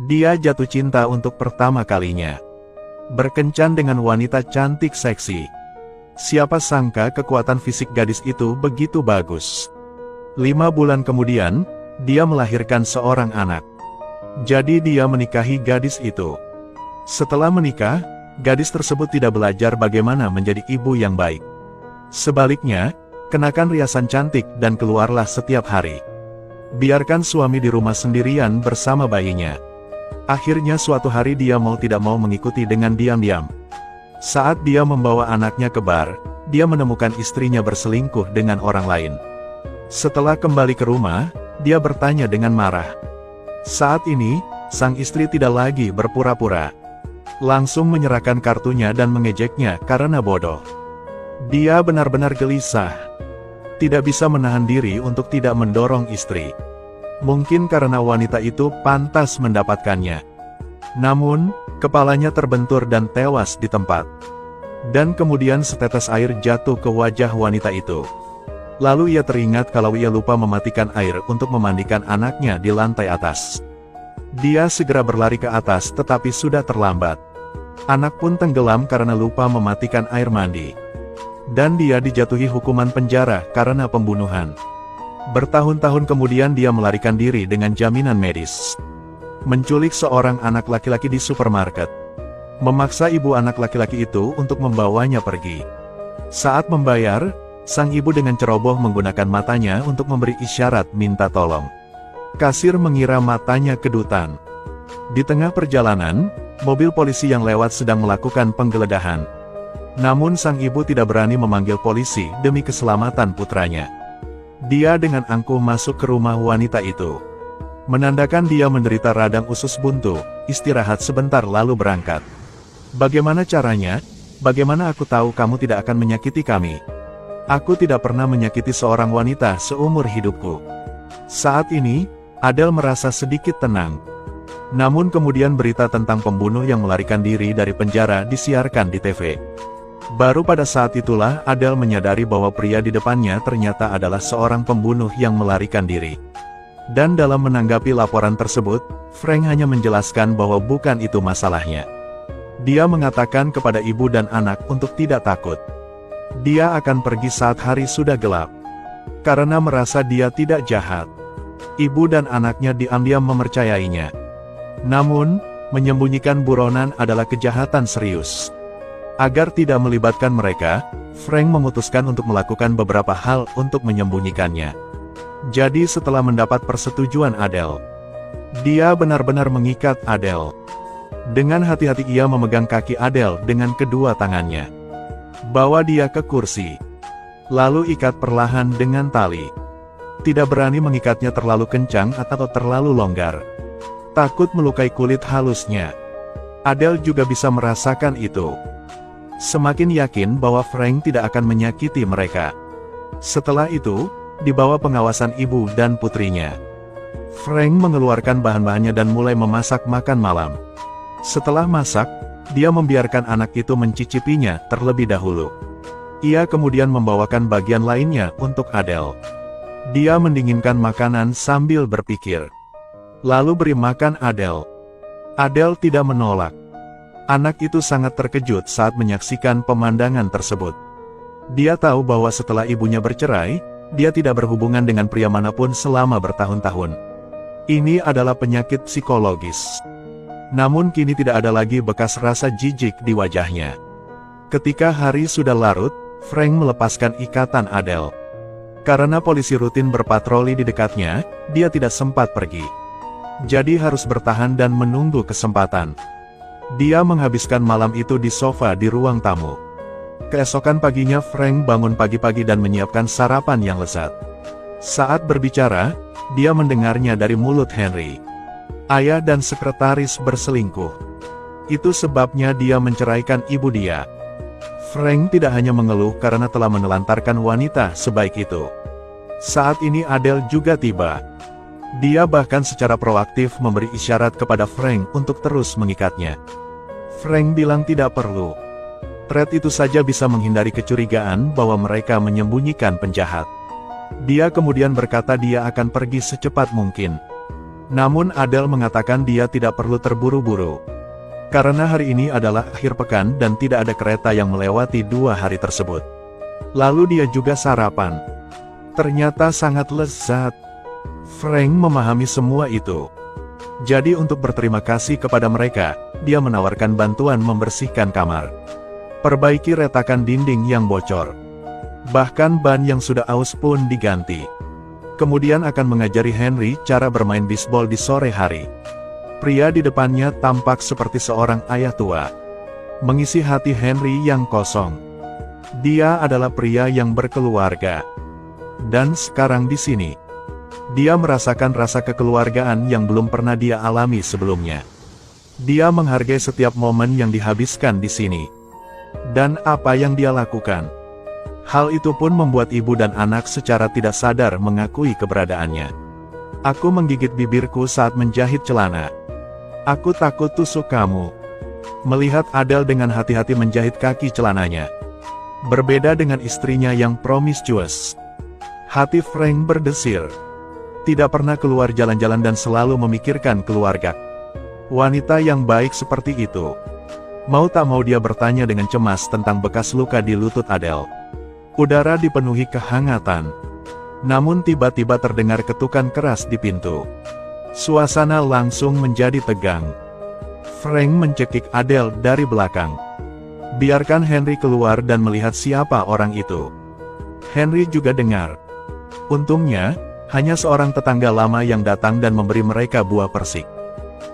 Dia jatuh cinta untuk pertama kalinya. Berkencan dengan wanita cantik seksi. Siapa sangka kekuatan fisik gadis itu begitu bagus. 5 bulan kemudian, dia melahirkan seorang anak. Jadi dia menikahi gadis itu. Setelah menikah, gadis tersebut tidak belajar bagaimana menjadi ibu yang baik. Sebaliknya, kenakan riasan cantik dan keluarlah setiap hari. Biarkan suami di rumah sendirian bersama bayinya. Akhirnya suatu hari dia mau tidak mau mengikuti dengan diam-diam. Saat dia membawa anaknya ke bar, dia menemukan istrinya berselingkuh dengan orang lain. Setelah kembali ke rumah, dia bertanya dengan marah. Saat ini, sang istri tidak lagi berpura-pura. Langsung menyerahkan kartunya dan mengejeknya karena bodoh. Dia benar-benar gelisah. Tidak bisa menahan diri untuk tidak mendorong istri. Mungkin karena wanita itu pantas mendapatkannya. Namun, kepalanya terbentur dan tewas di tempat. Dan kemudian setetes air jatuh ke wajah wanita itu. Lalu ia teringat kalau ia lupa mematikan air untuk memandikan anaknya di lantai atas. Dia segera berlari ke atas tetapi sudah terlambat. Anak pun tenggelam karena lupa mematikan air mandi. Dan dia dijatuhi hukuman penjara karena pembunuhan. Bertahun-tahun kemudian dia melarikan diri dengan jaminan medis. Menculik seorang anak laki-laki di supermarket. Memaksa ibu anak laki-laki itu untuk membawanya pergi. Saat membayar, sang ibu dengan ceroboh menggunakan matanya untuk memberi isyarat minta tolong. Kasir mengira matanya kedutan. Di tengah perjalanan, mobil polisi yang lewat sedang melakukan penggeledahan. Namun sang ibu tidak berani memanggil polisi demi keselamatan putranya. Dia dengan angkuh masuk ke rumah wanita itu. Menandakan dia menderita radang usus buntu, istirahat sebentar lalu berangkat. Bagaimana caranya? Bagaimana aku tahu kamu tidak akan menyakiti kami? Aku tidak pernah menyakiti seorang wanita seumur hidupku. Saat ini, Adele merasa sedikit tenang. Namun kemudian berita tentang pembunuh yang melarikan diri dari penjara disiarkan di TV. Baru pada saat itulah Adele menyadari bahwa pria di depannya ternyata adalah seorang pembunuh yang melarikan diri. Dan dalam menanggapi laporan tersebut, Frank hanya menjelaskan bahwa bukan itu masalahnya. Dia mengatakan kepada ibu dan anak untuk tidak takut. Dia akan pergi saat hari sudah gelap. Karena merasa dia tidak jahat. Ibu dan anaknya diam-diam mempercayainya. Namun, menyembunyikan buronan adalah kejahatan serius. Agar tidak melibatkan mereka, Frank memutuskan untuk melakukan beberapa hal untuk menyembunyikannya. Jadi setelah mendapat persetujuan Adele, dia benar-benar mengikat Adele. Dengan hati-hati ia memegang kaki Adele dengan kedua tangannya. Bawa dia ke kursi. Lalu ikat perlahan dengan tali. Tidak berani mengikatnya terlalu kencang atau terlalu longgar. Takut melukai kulit halusnya. Adele juga bisa merasakan itu. Semakin yakin bahwa Frank tidak akan menyakiti mereka. Setelah itu, di bawah pengawasan ibu dan putrinya, Frank mengeluarkan bahan-bahannya dan mulai memasak makan malam. Setelah masak, dia membiarkan anak itu mencicipinya terlebih dahulu. Ia kemudian membawakan bagian lainnya untuk Adele. Dia mendinginkan makanan sambil berpikir. Lalu beri makan Adele. Adele tidak menolak. Anak itu sangat terkejut saat menyaksikan pemandangan tersebut. Dia tahu bahwa setelah ibunya bercerai, dia tidak berhubungan dengan pria manapun selama bertahun-tahun. Ini adalah penyakit psikologis. Namun kini tidak ada lagi bekas rasa jijik di wajahnya. Ketika hari sudah larut, Frank melepaskan ikatan Adele. Karena polisi rutin berpatroli di dekatnya, dia tidak sempat pergi. Jadi harus bertahan dan menunggu kesempatan. Dia menghabiskan malam itu di sofa di ruang tamu. Keesokan paginya Frank bangun pagi-pagi dan menyiapkan sarapan yang lezat. Saat berbicara, dia mendengarnya dari mulut Henry. Ayah dan sekretaris berselingkuh. Itu sebabnya dia menceraikan ibu dia. Frank tidak hanya mengeluh karena telah menelantarkan wanita sebaik itu. Saat ini Adele juga tiba. Dia bahkan secara proaktif memberi isyarat kepada Frank untuk terus mengikatnya. Frank bilang tidak perlu. Thread itu saja bisa menghindari kecurigaan bahwa mereka menyembunyikan penjahat. Dia kemudian berkata dia akan pergi secepat mungkin. Namun Adele mengatakan dia tidak perlu terburu-buru. Karena hari ini adalah akhir pekan dan tidak ada kereta yang melewati 2 hari tersebut. Lalu dia juga sarapan. Ternyata sangat lezat. Frank memahami semua itu. Jadi untuk berterima kasih kepada mereka, dia menawarkan bantuan membersihkan kamar. Perbaiki retakan dinding yang bocor. Bahkan ban yang sudah aus pun diganti. Kemudian akan mengajari Henry cara bermain bisbol di sore hari. Pria di depannya tampak seperti seorang ayah tua. Mengisi hati Henry yang kosong. Dia adalah pria yang berkeluarga. Dan sekarang di sini, dia merasakan rasa kekeluargaan yang belum pernah dia alami sebelumnya. Dia menghargai setiap momen yang dihabiskan di sini. Dan apa yang dia lakukan. Hal itu pun membuat ibu dan anak secara tidak sadar mengakui keberadaannya. Aku menggigit bibirku saat menjahit celana. Aku takut tusuk kamu. Melihat Adele dengan hati-hati menjahit kaki celananya. Berbeda dengan istrinya yang promiscuous. Hati Frank berdesir. Tidak pernah keluar jalan-jalan dan selalu memikirkan keluarga. Wanita yang baik seperti itu. Mau tak mau dia bertanya dengan cemas tentang bekas luka di lutut Adele. Udara dipenuhi kehangatan. Namun tiba-tiba terdengar ketukan keras di pintu. Suasana langsung menjadi tegang. Frank mencekik Adele dari belakang. Biarkan Henry keluar dan melihat siapa orang itu. Henry juga dengar. Untungnya, hanya seorang tetangga lama yang datang dan memberi mereka buah persik.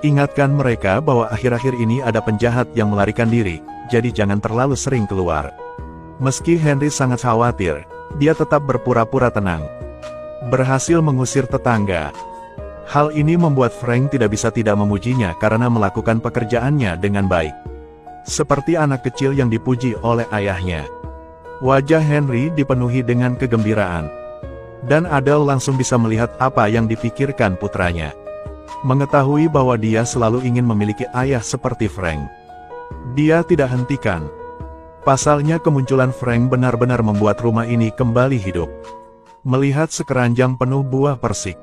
Ingatkan mereka bahwa akhir-akhir ini ada penjahat yang melarikan diri, jadi jangan terlalu sering keluar. Meski Henry sangat khawatir, dia tetap berpura-pura tenang. Berhasil mengusir tetangga. Hal ini membuat Frank tidak bisa tidak memujinya karena melakukan pekerjaannya dengan baik. Seperti anak kecil yang dipuji oleh ayahnya. Wajah Henry dipenuhi dengan kegembiraan. Dan Adele langsung bisa melihat apa yang dipikirkan putranya. Mengetahui bahwa dia selalu ingin memiliki ayah seperti Frank. Dia tidak hentikan. Pasalnya kemunculan Frank benar-benar membuat rumah ini kembali hidup. Melihat sekeranjang penuh buah persik.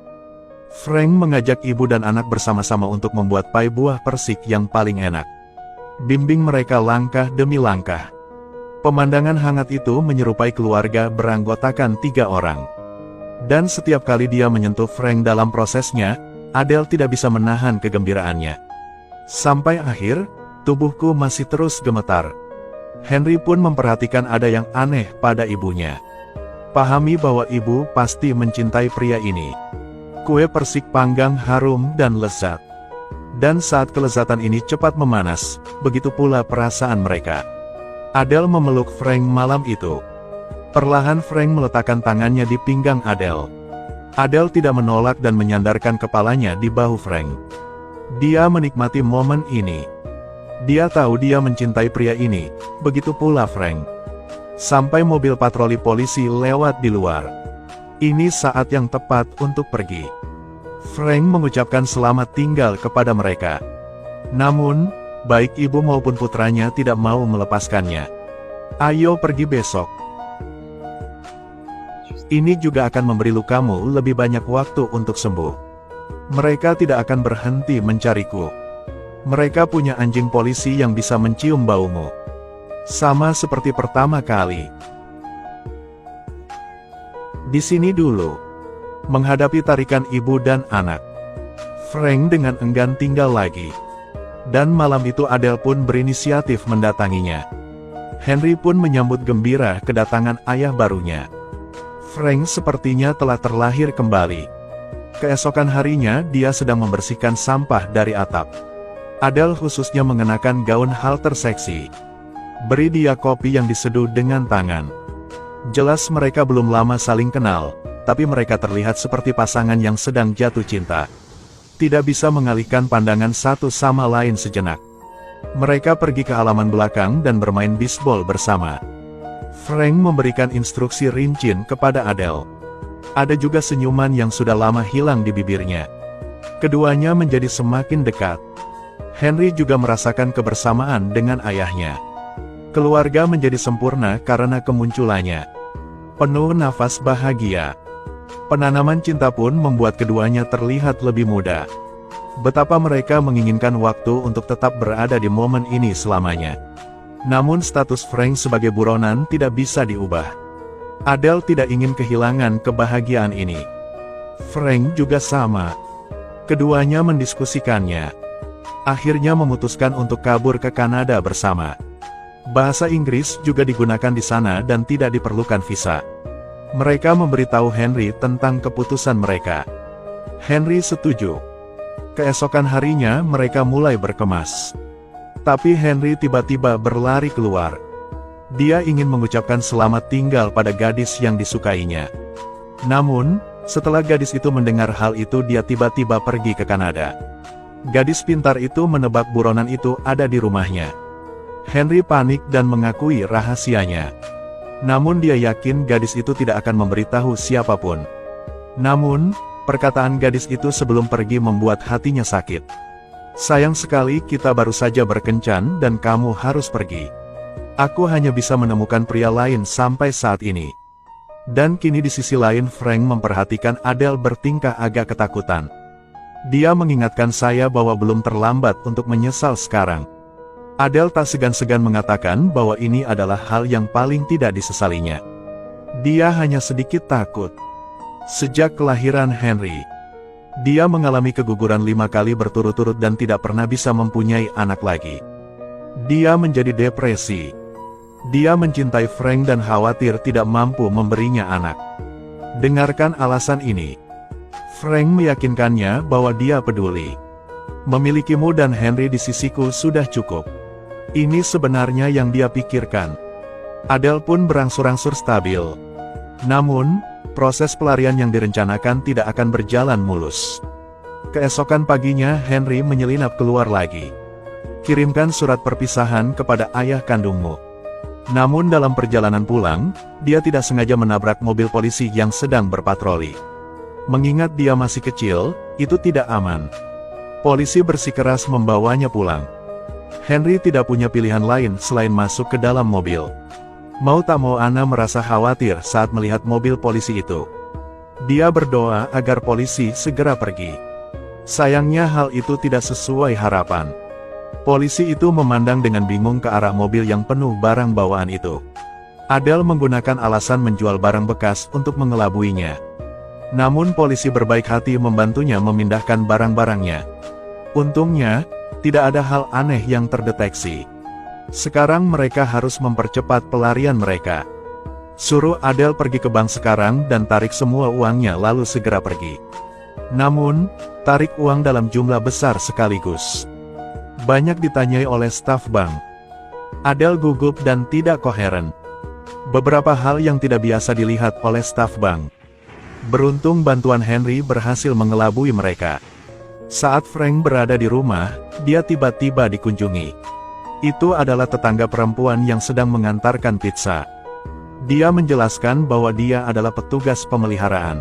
Frank mengajak ibu dan anak bersama-sama untuk membuat pai buah persik yang paling enak. Bimbing mereka langkah demi langkah. Pemandangan hangat itu menyerupai keluarga beranggotakan 3 orang. Dan setiap kali dia menyentuh Frank dalam prosesnya, Adele tidak bisa menahan kegembiraannya. Sampai akhir, tubuhku masih terus gemetar. Henry pun memperhatikan ada yang aneh pada ibunya. Pahami bahwa ibu pasti mencintai pria ini. Kue persik panggang harum dan lezat. Dan saat kelezatan ini cepat memanas, begitu pula perasaan mereka. Adele memeluk Frank malam itu. Perlahan Frank meletakkan tangannya di pinggang Adele. Adele tidak menolak dan menyandarkan kepalanya di bahu Frank. Dia menikmati momen ini. Dia tahu dia mencintai pria ini, begitu pula Frank. Sampai mobil patroli polisi lewat di luar. Ini saat yang tepat untuk pergi. Frank mengucapkan selamat tinggal kepada mereka. Namun, baik ibu maupun putranya tidak mau melepaskannya. Ayo pergi besok. Ini juga akan memberi lukamu lebih banyak waktu untuk sembuh. Mereka tidak akan berhenti mencariku. Mereka punya anjing polisi yang bisa mencium baumu. Sama seperti pertama kali. Di sini dulu. Menghadapi tarikan ibu dan anak. Frank dengan enggan tinggal lagi. Dan malam itu Adele pun berinisiatif mendatanginya. Henry pun menyambut gembira kedatangan ayah barunya. Frank sepertinya telah terlahir kembali. Keesokan harinya dia sedang membersihkan sampah dari atap. Adele khususnya mengenakan gaun halter seksi. Beri dia kopi yang diseduh dengan tangan. Jelas mereka belum lama saling kenal, tapi mereka terlihat seperti pasangan yang sedang jatuh cinta. Tidak bisa mengalihkan pandangan satu sama lain sejenak. Mereka pergi ke halaman belakang dan bermain bisbol bersama. Frank memberikan instruksi rinci kepada Adele. Ada juga senyuman yang sudah lama hilang di bibirnya. Keduanya menjadi semakin dekat. Henry juga merasakan kebersamaan dengan ayahnya. Keluarga menjadi sempurna karena kemunculannya. Penuh nafas bahagia. Penanaman cinta pun membuat keduanya terlihat lebih muda. Betapa mereka menginginkan waktu untuk tetap berada di momen ini selamanya. Namun status Frank sebagai buronan tidak bisa diubah. Adele tidak ingin kehilangan kebahagiaan ini. Frank juga sama. Keduanya mendiskusikannya. Akhirnya memutuskan untuk kabur ke Kanada bersama. Bahasa Inggris juga digunakan di sana dan tidak diperlukan visa. Mereka memberitahu Henry tentang keputusan mereka. Henry setuju. Keesokan harinya mereka mulai berkemas. Tapi Henry tiba-tiba berlari keluar. Dia ingin mengucapkan selamat tinggal pada gadis yang disukainya. Namun, setelah gadis itu mendengar hal itu, dia tiba-tiba pergi ke Kanada. Gadis pintar itu menebak buronan itu ada di rumahnya. Henry panik dan mengakui rahasianya. Namun dia yakin gadis itu tidak akan memberitahu siapapun. Namun, perkataan gadis itu sebelum pergi membuat hatinya sakit. Sayang sekali kita baru saja berkencan dan kamu harus pergi. Aku hanya bisa menemukan pria lain sampai saat ini. Dan kini di sisi lain Frank memperhatikan Adele bertingkah agak ketakutan. Dia mengingatkan saya bahwa belum terlambat untuk menyesal sekarang. Adele tak segan-segan mengatakan bahwa ini adalah hal yang paling tidak disesalinya. Dia hanya sedikit takut. Sejak kelahiran Henry, dia mengalami keguguran 5 kali berturut-turut dan tidak pernah bisa mempunyai anak lagi. Dia menjadi depresi. Dia mencintai Frank dan khawatir tidak mampu memberinya anak. Dengarkan alasan ini. Frank meyakinkannya bahwa dia peduli. Memilikimu dan Henry di sisiku sudah cukup. Ini sebenarnya yang dia pikirkan. Adele pun berangsur-angsur stabil. Namun, proses pelarian yang direncanakan tidak akan berjalan mulus. Keesokan paginya Henry menyelinap keluar lagi. Kirimkan surat perpisahan kepada ayah kandungmu. Namun dalam perjalanan pulang, dia tidak sengaja menabrak mobil polisi yang sedang berpatroli. Mengingat dia masih kecil, itu tidak aman. Polisi bersikeras membawanya pulang. Henry tidak punya pilihan lain selain masuk ke dalam mobil. Mau tak mau Anna merasa khawatir saat melihat mobil polisi itu. Dia berdoa agar polisi segera pergi. Sayangnya hal itu tidak sesuai harapan. Polisi itu memandang dengan bingung ke arah mobil yang penuh barang bawaan itu. Adele menggunakan alasan menjual barang bekas untuk mengelabuinya. Namun polisi berbaik hati membantunya memindahkan barang-barangnya. Untungnya, tidak ada hal aneh yang terdeteksi. Sekarang mereka harus mempercepat pelarian mereka. Suruh Adele pergi ke bank sekarang dan tarik semua uangnya lalu segera pergi. Namun, tarik uang dalam jumlah besar sekaligus. Banyak ditanyai oleh staf bank. Adele gugup dan tidak koheren. Beberapa hal yang tidak biasa dilihat oleh staf bank. Beruntung bantuan Henry berhasil mengelabui mereka. Saat Frank berada di rumah, dia tiba-tiba dikunjungi. Itu adalah tetangga perempuan yang sedang mengantarkan pizza. Dia menjelaskan bahwa dia adalah petugas pemeliharaan.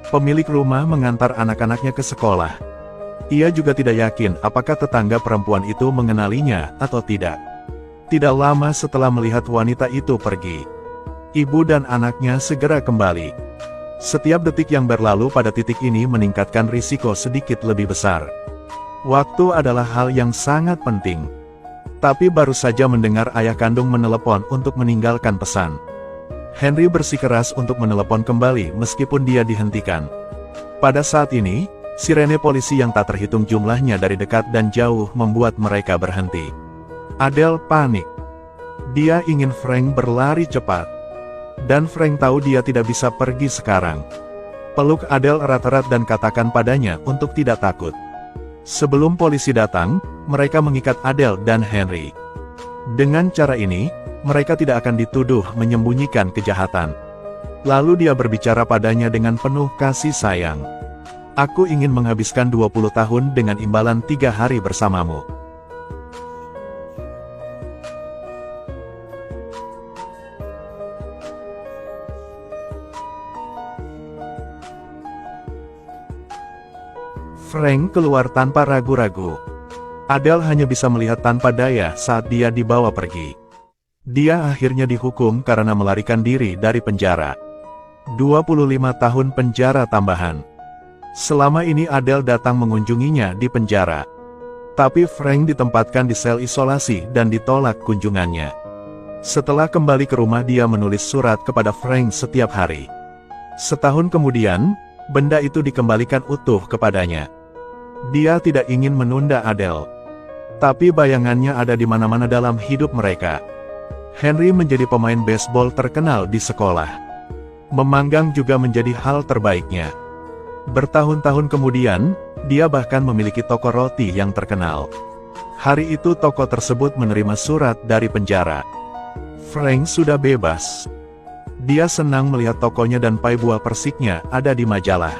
Pemilik rumah mengantar anak-anaknya ke sekolah. Ia juga tidak yakin apakah tetangga perempuan itu mengenalinya atau tidak. Tidak lama setelah melihat wanita itu pergi, ibu dan anaknya segera kembali. Setiap detik yang berlalu pada titik ini meningkatkan risiko sedikit lebih besar. Waktu adalah hal yang sangat penting. Tapi baru saja mendengar ayah kandung menelepon untuk meninggalkan pesan. Henry bersikeras untuk menelepon kembali meskipun dia dihentikan. Pada saat ini, sirene polisi yang tak terhitung jumlahnya dari dekat dan jauh membuat mereka berhenti. Adele panik. Dia ingin Frank berlari cepat. Dan Frank tahu dia tidak bisa pergi sekarang. Peluk Adele erat-erat dan katakan padanya untuk tidak takut. Sebelum polisi datang, mereka mengikat Adele dan Henry. Dengan cara ini, mereka tidak akan dituduh menyembunyikan kejahatan. Lalu dia berbicara padanya dengan penuh kasih sayang. Aku ingin menghabiskan 20 tahun dengan imbalan 3 hari bersamamu. Frank keluar tanpa ragu-ragu. Adele hanya bisa melihat tanpa daya saat dia dibawa pergi. Dia akhirnya dihukum karena melarikan diri dari penjara. 25 tahun penjara tambahan. Selama ini Adele datang mengunjunginya di penjara. Tapi Frank ditempatkan di sel isolasi dan ditolak kunjungannya. Setelah kembali ke rumah dia menulis surat kepada Frank setiap hari. Setahun kemudian, benda itu dikembalikan utuh kepadanya. Dia tidak ingin menunda Adele. Tapi bayangannya ada di mana-mana dalam hidup mereka. Henry menjadi pemain baseball terkenal di sekolah. Memanggang juga menjadi hal terbaiknya. Bertahun-tahun kemudian, dia bahkan memiliki toko roti yang terkenal. Hari itu toko tersebut menerima surat dari penjara. Frank sudah bebas. Dia senang melihat tokonya dan pai buah persiknya ada di majalah.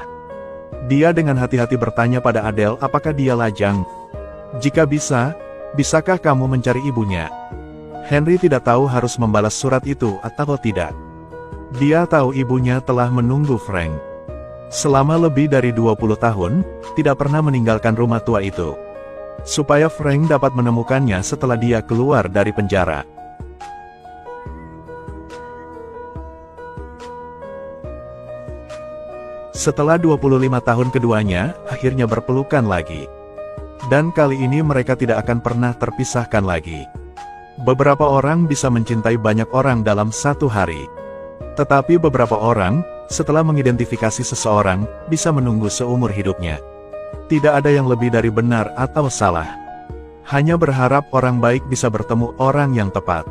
Dia dengan hati-hati bertanya pada Adele apakah dia lajang. Jika bisa, bisakah kamu mencari ibunya? Henry tidak tahu harus membalas surat itu atau tidak. Dia tahu ibunya telah menunggu Frank. Selama lebih dari 20 tahun, tidak pernah meninggalkan rumah tua itu. Supaya Frank dapat menemukannya setelah dia keluar dari penjara. Setelah 25 tahun keduanya, akhirnya berpelukan lagi. Dan kali ini mereka tidak akan pernah terpisahkan lagi. Beberapa orang bisa mencintai banyak orang dalam satu hari. Tetapi beberapa orang, setelah mengidentifikasi seseorang, bisa menunggu seumur hidupnya. Tidak ada yang lebih dari benar atau salah. Hanya berharap orang baik bisa bertemu orang yang tepat.